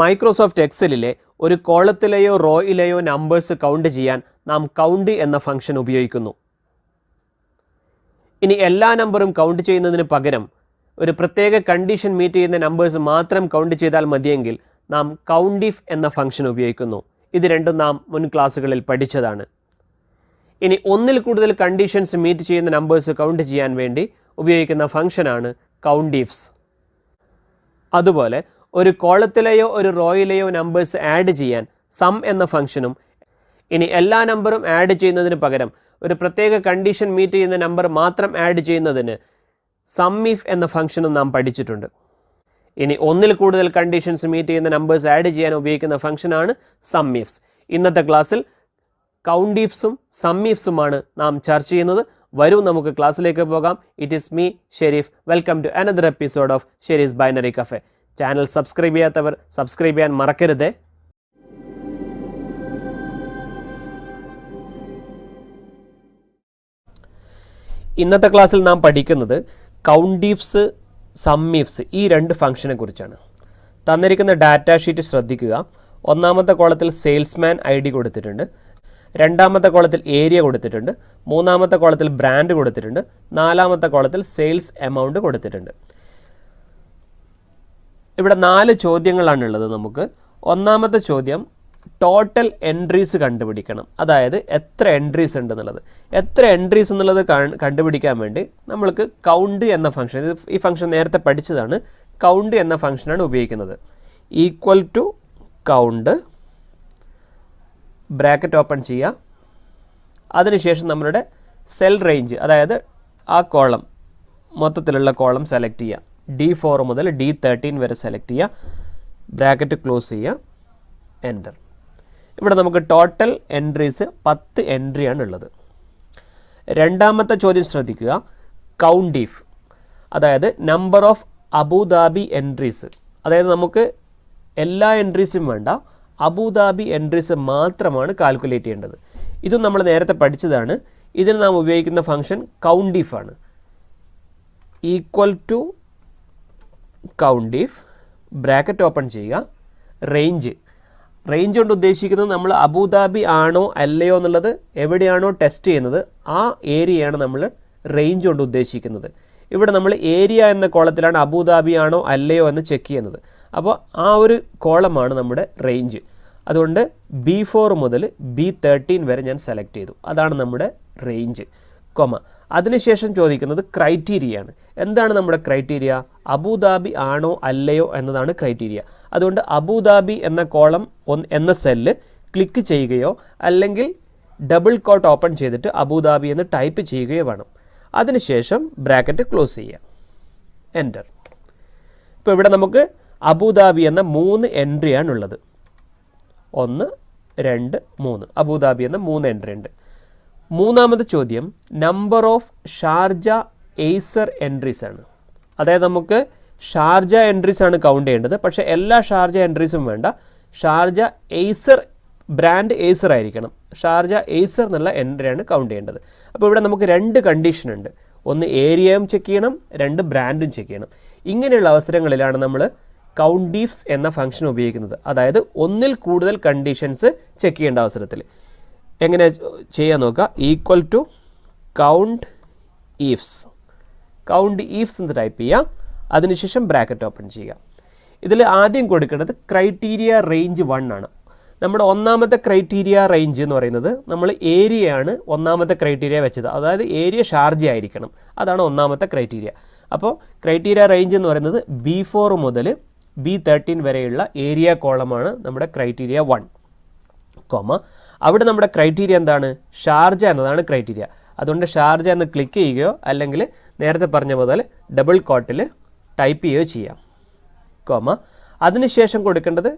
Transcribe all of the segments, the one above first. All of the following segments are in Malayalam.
മൈക്രോസോഫ്റ്റ് എക്സലിലെ ഒരു കോളത്തിലെയോ റോയിലെയോ നമ്പേഴ്സ് കൗണ്ട് ചെയ്യാൻ നാം കൗണ്ട് എന്ന ഫംഗ്ഷൻ ഉപയോഗിക്കുന്നു. ഇനി എല്ലാ നമ്പറും കൗണ്ട് ചെയ്യുന്നതിന് പകരം ഒരു പ്രത്യേക കണ്ടീഷൻ മീറ്റ് ചെയ്യുന്ന നമ്പേഴ്സ് മാത്രം കൗണ്ട് ചെയ്താൽ മതിയെങ്കിൽ നാം COUNTIF എന്ന ഫംഗ്ഷൻ ഉപയോഗിക്കുന്നു. ഇത് രണ്ടും നാം മുൻ ക്ലാസ്സുകളിൽ പഠിച്ചതാണ്. ഇനി ഒന്നിൽ കൂടുതൽ കണ്ടീഷൻസ് മീറ്റ് ചെയ്യുന്ന നമ്പേഴ്സ് കൗണ്ട് ചെയ്യാൻ വേണ്ടി ഉപയോഗിക്കുന്ന ഫംഗ്ഷനാണ് COUNTIFS. അതുപോലെ ഒരു കോളത്തിലെയോ ഒരു റോയിലെയോ നമ്പേഴ്സ് ആഡ് ചെയ്യാൻ സം എന്ന ഫംഗ്ഷനും ഇനി എല്ലാ നമ്പറും ആഡ് ചെയ്യുന്നതിന് പകരം ഒരു പ്രത്യേക കണ്ടീഷൻ മീറ്റ് ചെയ്യുന്ന നമ്പർ മാത്രം ആഡ് ചെയ്യുന്നതിന് SUMIF എന്ന ഫംഗ്ഷനും നാം പഠിച്ചിട്ടുണ്ട്. ഇനി ഒന്നിൽ കൂടുതൽ കണ്ടീഷൻസ് മീറ്റ് ചെയ്യുന്ന നമ്പേഴ്സ് ആഡ് ചെയ്യാൻ ഉപയോഗിക്കുന്ന ഫംഗ്ഷനാണ് SUMIFS. ഇന്നത്തെ ക്ലാസ്സിൽ COUNTIFSും SUMIFSുമാണ് നാം ചർച്ച ചെയ്യുന്നത്. വരൂ നമുക്ക് ക്ലാസ്സിലേക്ക് പോകാം. It is me Sharif. Welcome to another episode of Sharif's binary cafe. Channel subscribe ചെയ്യാത്തവർ സബ്സ്ക്രൈബ് ചെയ്യാൻ മറക്കരുത്. ഇന്നത്തെ ക്ലാസ്സിൽ നാം പഠിക്കുന്നത് COUNTIFS, SUMIFS ഈ രണ്ട് ഫംഗ്ഷനെ കുറിച്ചാണ്. തന്നിരിക്കുന്ന ഡാറ്റ ഷീറ്റ് ശ്രദ്ധിക്കുക. ഒന്നാമത്തെ കോളത്തിൽ സെയിൽസ്മാൻ ID കൊടുത്തിട്ടുണ്ട്, രണ്ടാമത്തെ കോളത്തിൽ ഏരിയ കൊടുത്തിട്ടുണ്ട്, മൂന്നാമത്തെ കോളത്തിൽ ബ്രാൻഡ് കൊടുത്തിട്ടുണ്ട്, നാലാമത്തെ കോളത്തിൽ സെയിൽസ് എമൗണ്ട് കൊടുത്തിട്ടുണ്ട്. ഇവിടെ 4 ചോദ്യങ്ങളാണുള്ളത് നമുക്ക്. ഒന്നാമത്തെ ചോദ്യം ടോട്ടൽ എൻട്രീസ് കണ്ടുപിടിക്കണം. അതായത് എത്ര എൻട്രീസ് ഉണ്ടെന്നുള്ളത്. എത്ര എൻട്രീസ് എന്നുള്ളത് കണ്ടുപിടിക്കാൻ വേണ്ടി നമ്മൾക്ക് കൗണ്ട് എന്ന ഫംഗ്ഷൻ, ഈ ഫംഗ്ഷൻ നേരത്തെ പഠിച്ചതാണ്, കൗണ്ട് എന്ന ഫംഗ്ഷനാണ് ഉപയോഗിക്കുന്നത്. Equal to count, bracket open ചെയ്യുക. അതിനുശേഷം നമ്മളുടെ സെൽ റേഞ്ച്, അതായത് ആ കോളം മൊത്തത്തിലുള്ള കോളം സെലക്ട് ചെയ്യുക. D4 മുതൽ D13 വരെ സെലക്ട് ചെയ്യുക, ബ്രാക്കറ്റ് ക്ലോസ് ചെയ്യുക, എൻ്റർ. ഇവിടെ നമുക്ക് ടോട്ടൽ എൻട്രീസ് 10 എൻട്രിയാണ് ഉള്ളത്. രണ്ടാമത്തെ ചോദ്യം ശ്രദ്ധിക്കുക. COUNTIF, അതായത് നമ്പർ ഓഫ് അബുദാബി എൻട്രീസ്. അതായത് നമുക്ക് എല്ലാ എൻട്രീസും വേണ്ട, അബുദാബി എൻട്രീസ് മാത്രമാണ് കാൽക്കുലേറ്റ് ചെയ്യേണ്ടത്. ഇതും നമ്മൾ നേരത്തെ പഠിച്ചതാണ്. ഇതിന് നാം ഉപയോഗിക്കുന്ന ഫംഗ്ഷൻ COUNTIF ആണ്. Equal to COUNTIF, bracket open ചെയ്യുക, റേഞ്ച്. റേഞ്ച് കൊണ്ട് ഉദ്ദേശിക്കുന്നത് നമ്മൾ അബുദാബി ആണോ അല്ലയോ എന്നുള്ളത് എവിടെയാണോ ടെസ്റ്റ് ചെയ്യുന്നത് ആ ഏരിയയാണ് നമ്മൾ റേഞ്ച് കൊണ്ട് ഉദ്ദേശിക്കുന്നത്. ഇവിടെ നമ്മൾ ഏരിയ എന്ന കോളത്തിലാണ് അബുദാബി ആണോ അല്ലയോ എന്ന് ചെക്ക് ചെയ്യുന്നത്. അപ്പോൾ ആ ഒരു കോളമാണ് നമ്മുടെ റേഞ്ച്. അതുകൊണ്ട് B4 മുതൽ B13 വരെ ഞാൻ സെലക്ട് ചെയ്തു. അതാണ് നമ്മുടെ റേഞ്ച്, കൊമ. അതിനുശേഷം ചോദിക്കുന്നത് ക്രൈറ്റീരിയയാണ്. എന്താണ് നമ്മുടെ ക്രൈറ്റീരിയ? അബുദാബി ആണോ അല്ലയോ എന്നതാണ് ക്രൈറ്റീരിയ. അതുകൊണ്ട് അബുദാബി എന്ന കോളം എന്ന സെല്ല് ക്ലിക്ക് ചെയ്യുകയോ അല്ലെങ്കിൽ ഡബിൾ കോട്ട് ഓപ്പൺ ചെയ്തിട്ട് അബുദാബി എന്ന് ടൈപ്പ് ചെയ്യുകയോ വേണം. അതിനുശേഷം ബ്രാക്കറ്റ് ക്ലോസ് ചെയ്യുക, എൻ്റർ. ഇപ്പോൾ ഇവിടെ നമുക്ക് അബുദാബി എന്ന 3 എൻട്രിയാണ് ഉള്ളത്. 1, 2, 3 അബുദാബി എന്ന 3 എൻട്രി ഉണ്ട്. മൂന്നാമത്തെ ചോദ്യം number of Sharjah Acer entries ആണ്. അതായത് നമുക്ക് ഷാർജ എൻട്രീസ് ആണ് കൗണ്ട് ചെയ്യേണ്ടത്. പക്ഷേ എല്ലാ ഷാർജ എൻട്രീസും വേണ്ട, ഷാർജ എയ്സർ, ബ്രാൻഡ് എയ്സർ ആയിരിക്കണം. ഷാർജ എയ്സർ എന്നുള്ള എൻട്രിയാണ് കൗണ്ട് ചെയ്യേണ്ടത്. അപ്പോൾ ഇവിടെ നമുക്ക് 2 കണ്ടീഷൻ ഉണ്ട്. ഒന്ന് ഏരിയയും ചെക്ക് ചെയ്യണം, 2 ബ്രാൻഡും ചെക്ക് ചെയ്യണം. ഇങ്ങനെയുള്ള അവസരങ്ങളിലാണ് നമ്മൾ COUNTIFS എന്ന ഫംഗ്ഷൻ ഉപയോഗിക്കുന്നത്. അതായത് ഒന്നിൽ കൂടുതൽ കണ്ടീഷൻസ് ചെക്ക് ചെയ്യേണ്ട അവസരത്തിൽ. എങ്ങനെ ചെയ്യാൻ നോക്കുക. ഈക്വൽ ടു COUNTIFS എന്ന് ടൈപ്പ് ചെയ്യുക. അതിനുശേഷം ബ്രാക്കറ്റ് ഓപ്പൺ ചെയ്യുക. ഇതിൽ ആദ്യം കൊടുക്കേണ്ടത് ക്രൈറ്റീരിയ റേഞ്ച് 1 ആണ്. നമ്മുടെ ഒന്നാമത്തെ ക്രൈറ്റീരിയ റേഞ്ച് എന്ന് പറയുന്നത് നമ്മൾ ഏരിയയാണ് ഒന്നാമത്തെ ക്രൈറ്റീരിയ വെച്ചത്. അതായത് ഏരിയ ഷാർജ ആയിരിക്കണം, അതാണ് ഒന്നാമത്തെ ക്രൈറ്റീരിയ. അപ്പോൾ ക്രൈറ്റീരിയ റേഞ്ച് എന്ന് പറയുന്നത് B4 മുതൽ B13 വരെയുള്ള ഏരിയ കോളമാണ് നമ്മുടെ ക്രൈറ്റീരിയ 1, കോമ. അവിടെ നമ്മുടെ ക്രൈറ്റീരിയ എന്താണ്? ഷാർജ എന്നതാണ് ക്രൈറ്റീരിയ. അതുകൊണ്ട് ഷാർജ എന്ന് ക്ലിക്ക് ചെയ്യുകയോ അല്ലെങ്കിൽ നേരത്തെ പറഞ്ഞ പോലെ ഡബിൾ കോട്ടിൽ ടൈപ്പ് ചെയ്യുകയോ ചെയ്യാം, കോമ. അതിനുശേഷം കൊടുക്കേണ്ടത്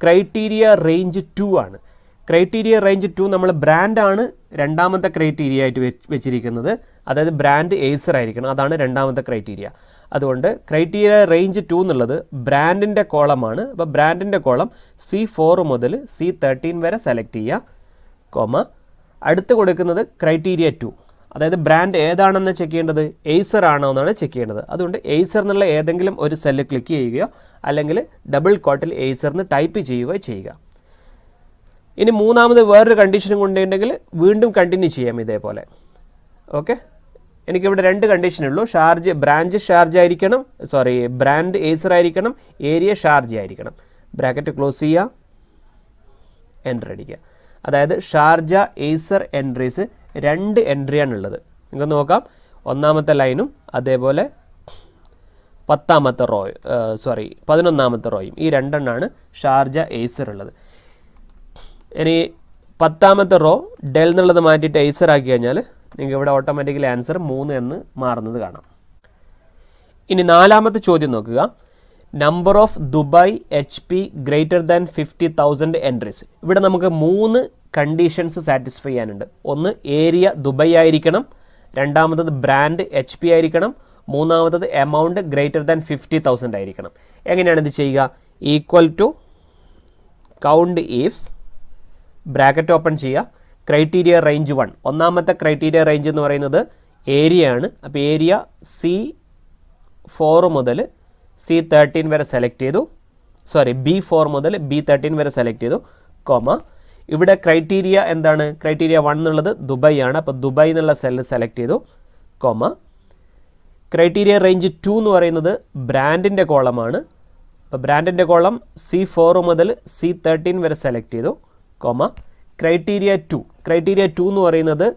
ക്രൈറ്റീരിയ റേഞ്ച് 2 ആണ്. ക്രൈറ്റീരിയ റേഞ്ച് 2 നമ്മൾ ബ്രാൻഡാണ് രണ്ടാമത്തെ ക്രൈറ്റീരിയ ആയിട്ട് വെച്ചിരിക്കുന്നത്. അതായത് ബ്രാൻഡ് എയ്സർ ആയിരിക്കണം, അതാണ് രണ്ടാമത്തെ ക്രൈറ്റീരിയ. അതുകൊണ്ട് ക്രൈറ്റീരിയ റേഞ്ച് 2 എന്നുള്ളത് ബ്രാൻഡിൻ്റെ കോളമാണ്. അപ്പോൾ ബ്രാൻഡിൻ്റെ കോളം C4 മുതൽ C13 വരെ സെലക്ട് ചെയ്യുക, കോമ. അടുത്ത് കൊടുക്കുന്നത് ക്രൈറ്റീരിയ 2, അതായത് ബ്രാൻഡ് ഏതാണെന്ന് ചെക്ക് ചെയ്യേണ്ടത് എയ്സർ ആണോ എന്നാണ് ചെക്ക് ചെയ്യേണ്ടത്. അതുകൊണ്ട് എയ്സർ എന്നുള്ള ഏതെങ്കിലും ഒരു സെല്ല് ക്ലിക്ക് ചെയ്യുകയോ അല്ലെങ്കിൽ ഡബിൾ കോട്ടിൽ എയ്സർ എന്ന് ടൈപ്പ് ചെയ്യുകയോ ചെയ്യുക. ഇനി മൂന്നാമത് വേറൊരു കണ്ടീഷനും കൊണ്ടുണ്ടെങ്കിൽ വീണ്ടും കണ്ടിന്യൂ ചെയ്യാം ഇതേപോലെ. ഓക്കെ, എനിക്കിവിടെ രണ്ട് കണ്ടീഷനുള്ളൂ. ബ്രാഞ്ച് ഷാർജ ആയിരിക്കണം, ബ്രാൻഡ് എയ്സർ ആയിരിക്കണം, ഏരിയ ഷാർജ ആയിരിക്കണം. ബ്രാക്കറ്റ് ക്ലോസ് ചെയ്യുക, എൻ്റർ അടിക്കുക. അതായത് ഷാർജ എയ്സർ എൻട്രീസ് 2 എൻട്രിയാണുള്ളത്. നിങ്ങൾക്ക് നോക്കാം, ഒന്നാമത്തെ ലൈനും അതേപോലെ 11ാമത്തെ റോയും ഈ രണ്ടെണ്ണമാണ് ഷാർജ എയ്സർ ഉള്ളത്. ഇനി 10ാമത്തെ റോ ഡെൽ എന്നുള്ളത് മാറ്റിയിട്ട് എയ്സർ ആക്കി കഴിഞ്ഞാൽ നിങ്ങൾക്ക് ഇവിടെ ഓട്ടോമാറ്റിക്കലി ആൻസർ 3 എന്ന് മാറുന്നത് കാണാം. ഇനി 4ാമത്തെ ചോദ്യം നോക്കുക. Number of Dubai HP greater than 50,000 entries. ഇവിടെ നമുക്ക് 3 കണ്ടീഷൻസ് സാറ്റിസ്ഫൈ ചെയ്യാനുണ്ട്. ഒന്ന്, ഏരിയ ദുബായ് ആയിരിക്കണം. രണ്ടാമത്തത് ബ്രാൻഡ് HP ആയിരിക്കണം. മൂന്നാമത്തത് എമൗണ്ട് ഗ്രേറ്റർ ദാൻ 50,000 ആയിരിക്കണം. എങ്ങനെയാണ് ഇത് ചെയ്യുക? Equal to COUNTIFS bracket open ചെയ്യുക. Criteria range 1. ഒന്നാമത്തെ ക്രൈറ്റീരിയ റേഞ്ച് എന്ന് പറയുന്നത് ഏരിയ ആണ്. അപ്പോൾ ഏരിയ C4 മുതൽ C13 വരെ സെലക്ട് ചെയ്തു. B4 മുതൽ B13 വരെ സെലക്ട് ചെയ്തു, കോമ. ഇവിടെ ക്രൈറ്റീരിയ എന്താണ്? ക്രൈറ്റീരിയ 1 എന്നുള്ളത് ദുബായ് ആണ്. അപ്പോൾ ദുബായ് എന്നുള്ള സെല്ല് സെലക്ട് ചെയ്തു, കോമ. ക്രൈറ്റീരിയ റേഞ്ച് 2 എന്ന് പറയുന്നത് ബ്രാൻഡിൻ്റെ കോളമാണ്. അപ്പോൾ ബ്രാൻഡിൻ്റെ കോളം C4 മുതൽ C13 വരെ സെലക്ട് ചെയ്തു, കോമ. ക്രൈറ്റീരിയ 2 എന്ന് പറയുന്നത്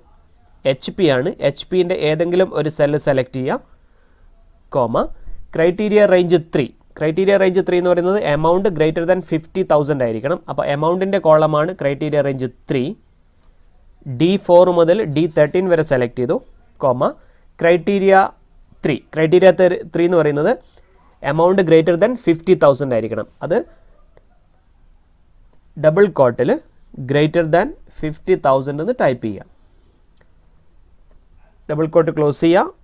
HP ആണ്. HPൻ്റെ ഏതെങ്കിലും ഒരു സെല്ല് സെലക്ട് ചെയ്യാം, കോമ. ക്രൈറ്റീരിയ റേഞ്ച് 3 എന്ന് പറയുന്നത് എമൗണ്ട് ഗ്രേറ്റർ ദാൻ 50,000 ആയിരിക്കണം. അപ്പോൾ എമൗണ്ടിൻ്റെ കോളമാണ് ക്രൈറ്റീരിയ റേഞ്ച് 3. D4 മുതൽ D13 വരെ സെലക്ട് ചെയ്തു, കോമ. ക്രൈറ്റീരിയ 3 എന്ന് പറയുന്നത് എമൗണ്ട് ഗ്രേറ്റർ ദാൻ 50,000 ആയിരിക്കണം. അത് ഡബിൾ കോട്ടിൽ ഗ്രേറ്റർ ദാൻ 50,000 എന്ന് ടൈപ്പ് ചെയ്യുക. ഡബിൾ കോട്ട് ക്ലോസ് ചെയ്യുക,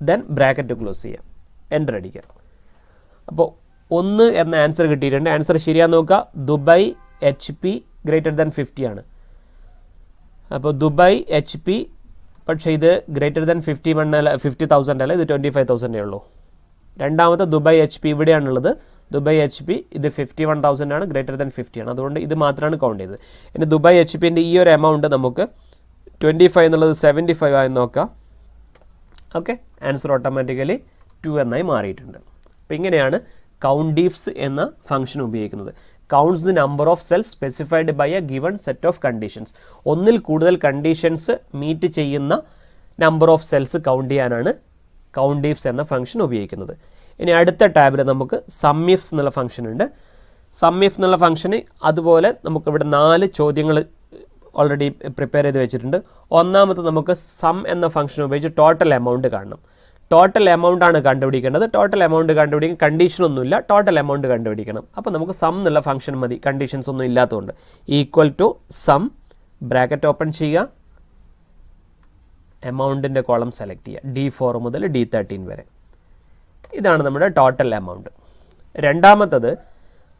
ദെൻ ബ്രാക്കറ്റ് ക്ലോസ് ചെയ്യുക, എൻ്റർ അടിക്കുക. അപ്പോൾ 1 എന്ന ആൻസർ കിട്ടിയിട്ടുണ്ട്. ആൻസർ ശരിയാന്ന് നോക്കുക. ദുബായ് HP ഗ്രേറ്റർ ദാൻ 50 ആണ്. അപ്പോൾ ദുബായ് HP, പക്ഷേ ഇത് ഗ്രേറ്റർ ദാൻ 50,000 അല്ല, ഇത് 25,000 ഉള്ളൂ. രണ്ടാമത്തെ ദുബായ് HP ഇവിടെയാണുള്ളത്. ദുബായ് HP ഇത് 51,000 ആണ്, ഗ്രേറ്റർ ദാൻ 50 ആണ്. അതുകൊണ്ട് ഇത് മാത്രമാണ് കൗണ്ട് ചെയ്തത്. ഇനി ദുബായ് HPൻ്റെ ഈ ഒരു എമൗണ്ട് നമുക്ക് 25 എന്നുള്ളത് 75 ആയി നോക്കാം. ഓക്കെ, ആൻസർ ഓട്ടോമാറ്റിക്കലി 2 എന്നായി മാറിയിട്ടുണ്ട്. അപ്പോൾ ഇങ്ങനെയാണ് COUNTIFS എന്ന ഫംഗ്ഷൻ ഉപയോഗിക്കുന്നത്. Counts the number of cells specified by a given set of conditions. ഒന്നിൽ കൂടുതൽ കണ്ടീഷൻസ് മീറ്റ് ചെയ്യുന്ന നമ്പർ ഓഫ് സെൽസ് കൗണ്ട് ചെയ്യാനാണ് COUNTIFS എന്ന ഫംഗ്ഷൻ ഉപയോഗിക്കുന്നത്. ഇനി അടുത്ത ടാബിൽ നമുക്ക് SUMIFS എന്നുള്ള ഫംഗ്ഷൻ ഉണ്ട്. SUMIF എന്നുള്ള ഫംഗ്ഷന് അതുപോലെ നമുക്കിവിടെ 4 ചോദ്യങ്ങൾ ഓൾറെഡി പ്രിപ്പയർ ചെയ്ത് വെച്ചിട്ടുണ്ട്. ഒന്നാമത് നമുക്ക് സം എന്ന ഫംഗ്ഷൻ ഉപയോഗിച്ച് ടോട്ടൽ എമൗണ്ട് കാണണം. ടോട്ടൽ എമൗണ്ട് ആണ് കണ്ടുപിടിക്കേണ്ടത്. ടോട്ടൽ എമൗണ്ട് കണ്ടുപിടിക്കാൻ കണ്ടീഷനൊന്നുമില്ല, ടോട്ടൽ എമൗണ്ട് കണ്ടുപിടിക്കണം. അപ്പോൾ നമുക്ക് സം എന്നുള്ള ഫംഗ്ഷൻ മതി, കണ്ടീഷൻസ് ഒന്നും ഇല്ലാത്തതുകൊണ്ട്. Equal to sum bracket open ചെയ്യുക, എമൗണ്ടിൻ്റെ കോളം സെലക്ട് ചെയ്യുക, D4 മുതൽ D13 വരെ. ഇതാണ് നമ്മുടെ ടോട്ടൽ എമൗണ്ട്. രണ്ടാമത്തത്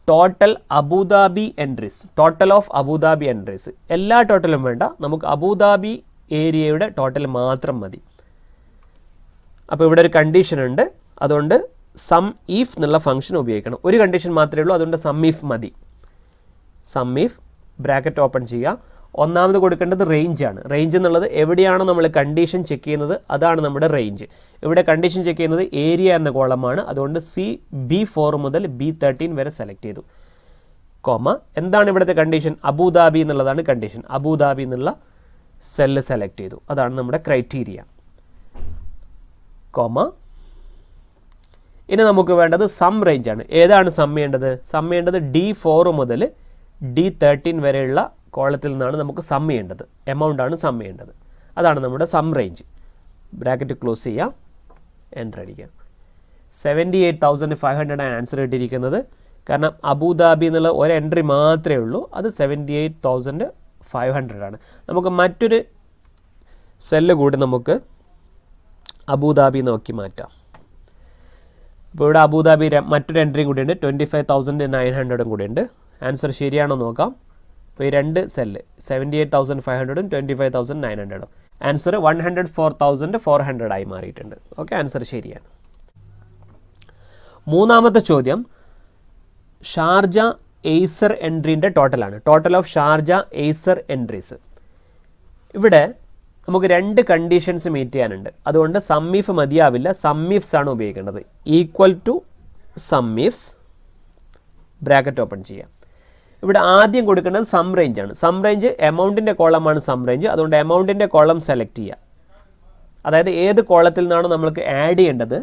total Abu Dhabi entries, total of Abu Dhabi entries. എല്ലാ ടോട്ടലും വേണ്ട, നമുക്ക് അബുദാബി ഏരിയയുടെ ടോട്ടൽ മാത്രം മതി. അപ്പോൾ ഇവിടെ ഒരു കണ്ടീഷൻ ഉണ്ട്, അതുകൊണ്ട് SUMIF എന്നുള്ള ഫംഗ്ഷൻ ഉപയോഗിക്കണം. ഒരു കണ്ടീഷൻ മാത്രമേ ഉള്ളൂ, അതുകൊണ്ട് SUMIF മതി. SUMIF ബ്രാക്കറ്റ് ഓപ്പൺ ചെയ്യുക. ഒന്നാമത് കൊടുക്കേണ്ടത് റേഞ്ച് ആണ്. റേഞ്ച് എന്നുള്ളത് എവിടെയാണോ നമ്മൾ കണ്ടീഷൻ ചെക്ക് ചെയ്യുന്നത് അതാണ് നമ്മുടെ റേഞ്ച്. ഇവിടെ കണ്ടീഷൻ ചെക്ക് ചെയ്യുന്നത് ഏരിയ എന്ന കോളമാണ്, അതുകൊണ്ട് B4 മുതൽ B13 വരെ സെലക്ട് ചെയ്തു, കോമ. എന്താണ് ഇവിടുത്തെ കണ്ടീഷൻ? അബുദാബി എന്നുള്ളതാണ് കണ്ടീഷൻ. അബുദാബി എന്നുള്ള സെല്ല് സെലക്ട് ചെയ്തു, അതാണ് നമ്മുടെ ക്രൈറ്റീരിയ, കോമ. ഇനി നമുക്ക് വേണ്ടത് സം റേഞ്ച് ആണ്. ഏതാണ് സം ചെയ്യേണ്ടത്? സം ചെയ്യേണ്ടത് D4 മുതൽ D13 വരെയുള്ള കോളത്തിൽ നിന്നാണ് നമുക്ക് സം ചെയ്യേണ്ടത്. എമൗണ്ട് ആണ് സം ചെയ്യേണ്ടത്, അതാണ് നമ്മുടെ സം റേഞ്ച്. ബ്രാക്കറ്റ് ക്ലോസ് ചെയ്യാം, എൻ്റർ അടിക്കാം. 78,500 ആൻസർ കിട്ടിയിരിക്കുന്നത്. കാരണം അബുദാബി എന്നുള്ള ഒരു എൻട്രി മാത്രമേ ഉള്ളൂ, അത് 78,500 ആണ്. നമുക്ക് മറ്റൊരു സെല്ല് കൂടി നമുക്ക് അബുദാബി നോക്കി മാറ്റാം. അപ്പോൾ ഇവിടെ അബുദാബി മറ്റൊരു എൻട്രിയും കൂടിയുണ്ട്, 25,900 കൂടിയുണ്ട്. ആൻസർ ശരിയാണോ നോക്കാം. അപ്പോൾ ഈ രണ്ട് സെല്ല് 78,500 25,900. ആൻസർ 104,400 ആയി മാറിയിട്ടുണ്ട്. ഓക്കെ, ആൻസർ ശരിയാണ്. മൂന്നാമത്തെ ചോദ്യം ഷാർജ എയ്സർ എൻട്രീൻ്റെ ടോട്ടലാണ്. Total of Sharjah Acer entries. ഇവിടെ നമുക്ക് രണ്ട് കണ്ടീഷൻസ് മീറ്റ് ചെയ്യാനുണ്ട്. അതുകൊണ്ട് സമ്മിഫ് മതിയാവില്ല, സമ്മിഫ്സ് ആണ് ഉപയോഗിക്കേണ്ടത്. Equal to SUMIFS, bracket open ചെയ്യാം. ഇവിടെ ആദ്യം കൊടുക്കേണ്ടത് സം റേഞ്ച് ആണ്. സം റേഞ്ച് എമൗണ്ടിൻ്റെ കോളമാണ് സം റേഞ്ച്. അതുകൊണ്ട് എമൗണ്ടിൻ്റെ കോളം സെലക്ട് ചെയ്യുക. അതായത് ഏത് കോളത്തിൽ നിന്നാണോ നമ്മൾക്ക് ആഡ് ചെയ്യേണ്ടത്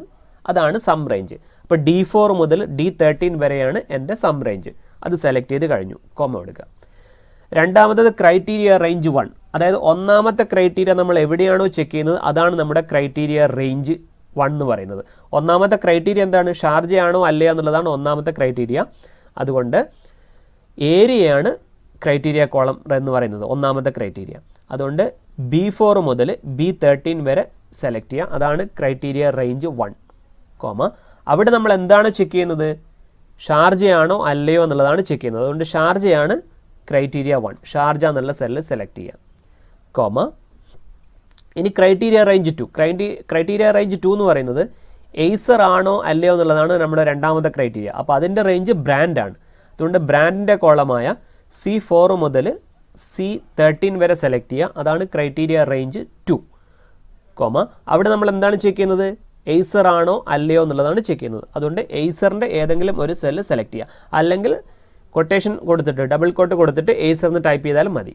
അതാണ് സം റേഞ്ച്. അപ്പോൾ D4 മുതൽ D13 വരെയാണ് എൻ്റെ സം റേഞ്ച്. അത് സെലക്ട് ചെയ്ത് കഴിഞ്ഞു, കോമ കൊടുക്കുക. രണ്ടാമത്തത് ക്രൈറ്റീരിയ റേഞ്ച് 1. അതായത് ഒന്നാമത്തെ ക്രൈറ്റീരിയ നമ്മൾ എവിടെയാണോ ചെക്ക് ചെയ്യുന്നത് അതാണ് നമ്മുടെ ക്രൈറ്റീരിയ റേഞ്ച് 1 എന്ന് പറയുന്നത്. ഒന്നാമത്തെ ക്രൈറ്റീരിയ എന്താണ്? ഷാർജയാണോ അല്ലയോ എന്നുള്ളതാണ് ഒന്നാമത്തെ ക്രൈറ്റീരിയ. അതുകൊണ്ട് ഏരിയയാണ് ക്രൈറ്റീരിയ കോളം എന്ന് പറയുന്നത്, ഒന്നാമത്തെ ക്രൈറ്റീരിയ. അതുകൊണ്ട് B4 മുതൽ B13 വരെ സെലക്ട് ചെയ്യുക. അതാണ് ക്രൈറ്റീരിയ റേഞ്ച് 1, കോമ. അവിടെ നമ്മൾ എന്താണ് ചെക്ക് ചെയ്യുന്നത്? ഷാർജയാണോ അല്ലയോ എന്നുള്ളതാണ് ചെക്ക് ചെയ്യുന്നത്. അതുകൊണ്ട് ഷാർജയാണ് ക്രൈറ്റീരിയ 1, ഷാർജ എന്നുള്ള സെല്ല് സെലക്ട് ചെയ്യുക, കോമ. ഇനി ക്രൈറ്റീരിയ റേഞ്ച് 2. ക്രൈറ്റീരിയ റേഞ്ച് 2 എന്ന് പറയുന്നത് എയ്സർ ആണോ അല്ലയോ എന്നുള്ളതാണ് നമ്മുടെ രണ്ടാമത്തെ ക്രൈറ്റീരിയ. അപ്പോൾ അതിൻ്റെ റേഞ്ച് ബ്രാൻഡാണ്. അതുകൊണ്ട് ബ്രാൻഡിൻ്റെ കോളമായ C4 മുതൽ C13 വരെ സെലക്ട് ചെയ്യുക. അതാണ് ക്രൈറ്റീരിയ റേഞ്ച് 2, കോമ. അവിടെ നമ്മൾ എന്താണ് ചെക്ക് ചെയ്യുന്നത്? എയ്സർ ആണോ അല്ലയോ എന്നുള്ളതാണ് ചെക്ക് ചെയ്യുന്നത്. അതുകൊണ്ട് എയ്സറിൻ്റെ ഏതെങ്കിലും ഒരു സെല്ല് സെലക്ട് ചെയ്യുക. അല്ലെങ്കിൽ കൊട്ടേഷൻ കൊടുത്തിട്ട് ഡബിൾ കോട്ട് കൊടുത്തിട്ട് എയ്സർ എന്ന് ടൈപ്പ് ചെയ്താലും മതി.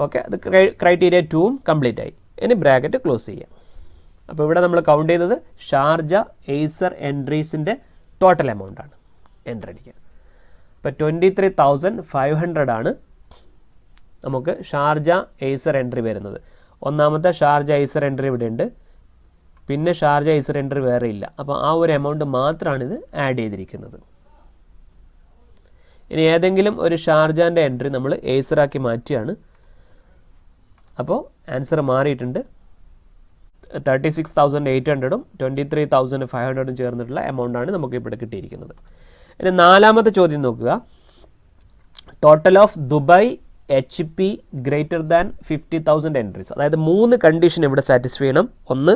ഓക്കെ, അത് ക്രൈറ്റീരിയ 2ഉം കംപ്ലീറ്റ് ആയി. ഇനി ബ്രാക്കറ്റ് ക്ലോസ് ചെയ്യാം. അപ്പോൾ ഇവിടെ നമ്മൾ കൗണ്ട് ചെയ്യുന്നത് ഷാർജ എയ്സർ എൻട്രീസിൻ്റെ ടോട്ടൽ എമൗണ്ട് ആണ്. എൻ്റർ അടിക്കുക. അപ്പോൾ 23,500 ആണ് നമുക്ക് ഷാർജ എയ്സർ എൻട്രി വരുന്നത്. ഒന്നാമത്തെ ഷാർജ എയ്സർ എൻട്രി ഇവിടെ ഉണ്ട്, പിന്നെ ഷാർജ എയ്സർ എൻട്രി വേറെ ഇല്ല. അപ്പോൾ ആ ഒരു എമൗണ്ട് മാത്രമാണ് ഇത് ആഡ് ചെയ്തിരിക്കുന്നത്. ഇനി ഏതെങ്കിലും ഒരു ഷാർജാൻ്റെ എൻട്രി നമ്മൾ എയ്സറാക്കി മാറ്റുകയാണ്. അപ്പോൾ ആൻസർ മാറിയിട്ടുണ്ട്. 36,800ഉം 23,500ഉം ചേർന്നിട്ടുള്ള എമൗണ്ടാണ് നമുക്ക് ഇവിടെ കിട്ടിയിരിക്കുന്നത്. ഇനി നാലാമത്തെ ചോദ്യം നോക്കുക. Total of Dubai HP greater than 50,000 entries. അതായത് 3 കണ്ടീഷൻ ഇവിടെ സാറ്റിസ്ഫൈ ചെയ്യണം. ഒന്ന്,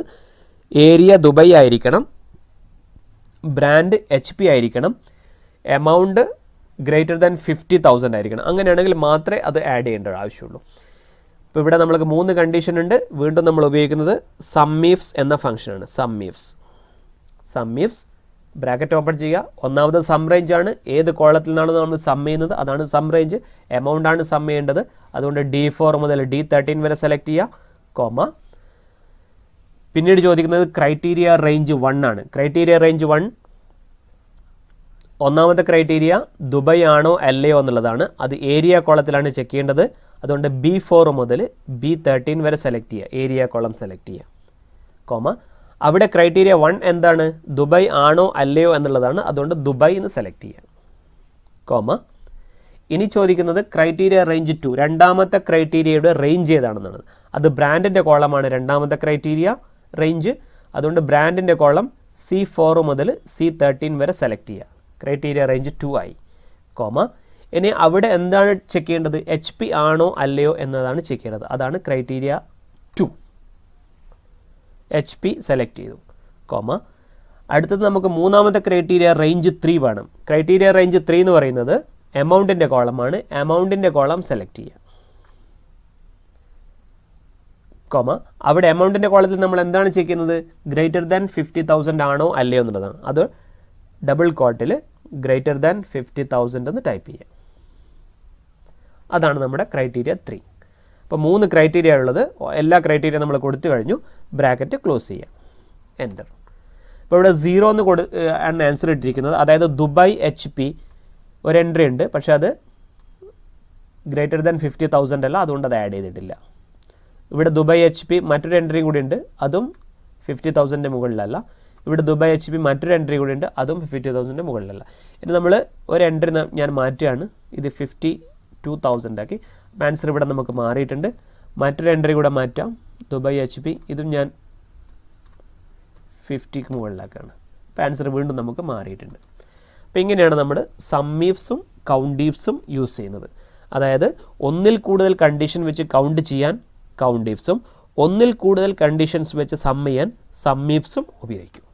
ഏരിയ ദുബായ് ആയിരിക്കണം, ബ്രാൻഡ് HP ആയിരിക്കണം, എമൗണ്ട് ഗ്രേറ്റർ ദാൻ 50,000 ആയിരിക്കണം. അങ്ങനെയാണെങ്കിൽ മാത്രമേ അത് ആഡ് ചെയ്യേണ്ട ആവശ്യമുള്ളൂ. ഇപ്പോൾ ഇവിടെ നമ്മൾക്ക് 3 കണ്ടീഷൻ ഉണ്ട്. വീണ്ടും നമ്മൾ ഉപയോഗിക്കുന്നത് സമ്മിഫ്സ് എന്ന ഫംഗ്ഷനാണ്. സമ്മിഫ്സ് ബ്രാക്കറ്റ് ഓപ്പൺ ചെയ്യുക. ഒന്നാമത് സം റേഞ്ച് ആണ്. ഏത് കോളത്തിൽ നിന്നാണ് നമ്മൾ സം ചെയ്യുന്നത് അതാണ് സം റേഞ്ച്. എമൗണ്ട് ആണ് സം ചെയ്യേണ്ടത്. അതുകൊണ്ട് D4 മുതൽ D13 വരെ സെലക്ട് ചെയ്യുക, കോമ. പിന്നീട് ചോദിക്കുന്നത് ക്രൈറ്റീരിയ റേഞ്ച് 1 ആണ്. ക്രൈറ്റീരിയ റേഞ്ച് 1 ഒന്നാമത്തെ ക്രൈറ്റീരിയ ദുബായ് ആണോ അല്ലയോ എന്നുള്ളതാണ്. അത് ഏരിയ കോളത്തിലാണ് ചെക്ക് ചെയ്യേണ്ടത്. അതുകൊണ്ട് B4 മുതൽ B13 വരെ സെലക്ട് ചെയ്യുക, ഏരിയ കോളം സെലക്ട് ചെയ്യുക, കോമ. അവിടെ ക്രൈറ്റീരിയ 1 എന്താണ്? ദുബായ് ആണോ അല്ലയോ എന്നുള്ളതാണ്. അതുകൊണ്ട് ദുബായ് എന്ന് സെലക്ട് ചെയ്യുക, കോമ. ഇനി ചോദിക്കുന്നത് ക്രൈറ്റീരിയ റേഞ്ച് 2, രണ്ടാമത്തെ ക്രൈറ്റീരിയയുടെ റേഞ്ച് ഏതാണെന്നാണ്. അത് ബ്രാൻഡിൻ്റെ കോളമാണ് രണ്ടാമത്തെ ക്രൈറ്റീരിയ റേഞ്ച്. അതുകൊണ്ട് ബ്രാൻഡിൻ്റെ കോളം C4 മുതൽ C13 വരെ സെലക്ട് ചെയ്യുക. ക്രൈറ്റീരിയ റേഞ്ച് 2 ആയി, കോമ. ഇനി അവിടെ എന്താണ് ചെക്ക് ചെയ്യേണ്ടത്? HP ആണോ അല്ലയോ എന്നതാണ് ചെക്ക് ചെയ്യേണ്ടത്. അതാണ് ക്രൈറ്റീരിയ 2, HP സെലക്ട് ചെയ്തു, കോമ. അടുത്തത് നമുക്ക് മൂന്നാമത്തെ ക്രൈറ്റീരിയ റേഞ്ച് 3 വേണം. ക്രൈറ്റീരിയ റേഞ്ച് 3 എന്ന് പറയുന്നത് എമൗണ്ടിൻ്റെ കോളമാണ്. എമൗണ്ടിൻ്റെ കോളം സെലക്ട് ചെയ്യുക, കോമ. അവിടെ എമൗണ്ടിൻ്റെ കോളത്തിൽ നമ്മൾ എന്താണ് ചെക്ക് ചെയ്യുന്നത്? ഗ്രേറ്റർ ദാൻ 50,000 ആണോ അല്ലയോ എന്നുള്ളതാണ്. അത് ഡബിൾ കോട്ടിൽ ഗ്രേറ്റർ ദാൻ 50,000 എന്ന് ടൈപ്പ് ചെയ്യുക. അതാണ് നമ്മുടെ ക്രൈറ്റീരിയ 3. അപ്പോൾ 3 ക്രൈറ്റീരിയ ഉള്ളത്. എല്ലാ ക്രൈറ്റീരിയ നമ്മൾ കൊടുത്തു കഴിഞ്ഞു. ബ്രാക്കറ്റ് ക്ലോസ് ചെയ്യാം, എൻ്റർ. ഇപ്പോൾ ഇവിടെ 0 എന്ന് ആണ് ആൻസർ ഇട്ടിരിക്കുന്നത്. അതായത് ദുബായ് HP ഒരു എൻട്രി ഉണ്ട്, പക്ഷേ അത് ഗ്രേറ്റർ ദാൻ 50,000 അല്ല, അതുകൊണ്ട് അത് ആഡ് ചെയ്തിട്ടില്ല. ഇവിടെ ദുബായ് HP മറ്റൊരു എൻട്രിയും കൂടി ഉണ്ട്, അതും 50,000 മുകളിലല്ല. ഇവിടെ ദുബായ് HP മറ്റൊരു എൻട്രി കൂടി ഉണ്ട്, അതും 50,000 മുകളിലല്ല. ഇനി നമ്മൾ ഒരു എൻട്രി ഞാൻ മാറ്റുകയാണ്. ഇത് 52,000 ആക്കി. ആൻസർ ഇവിടെ നമുക്ക് മാറിയിട്ടുണ്ട്. മറ്റൊരു എൻട്രി കൂടെ മാറ്റാം, ദുബായ് HP. ഇതും ഞാൻ 50ക്ക് മുകളിലാക്കാണ്. അപ്പോൾ ആൻസർ വീണ്ടും നമുക്ക് മാറിയിട്ടുണ്ട്. അപ്പോൾ ഇങ്ങനെയാണ് നമ്മൾ സമ്മിഫ്സും കൗണ്ടിഫ്സും യൂസ് ചെയ്യുന്നത്. അതായത് ഒന്നിൽ കൂടുതൽ കണ്ടീഷൻ വെച്ച് കൗണ്ട് ചെയ്യാൻ കൗണ്ടിഫ്സും ഒന്നിൽ കൂടുതൽ കണ്ടീഷൻസ് വെച്ച് സം ചെയ്യാൻ സമ്മിഫ്സും ഉപയോഗിക്കും.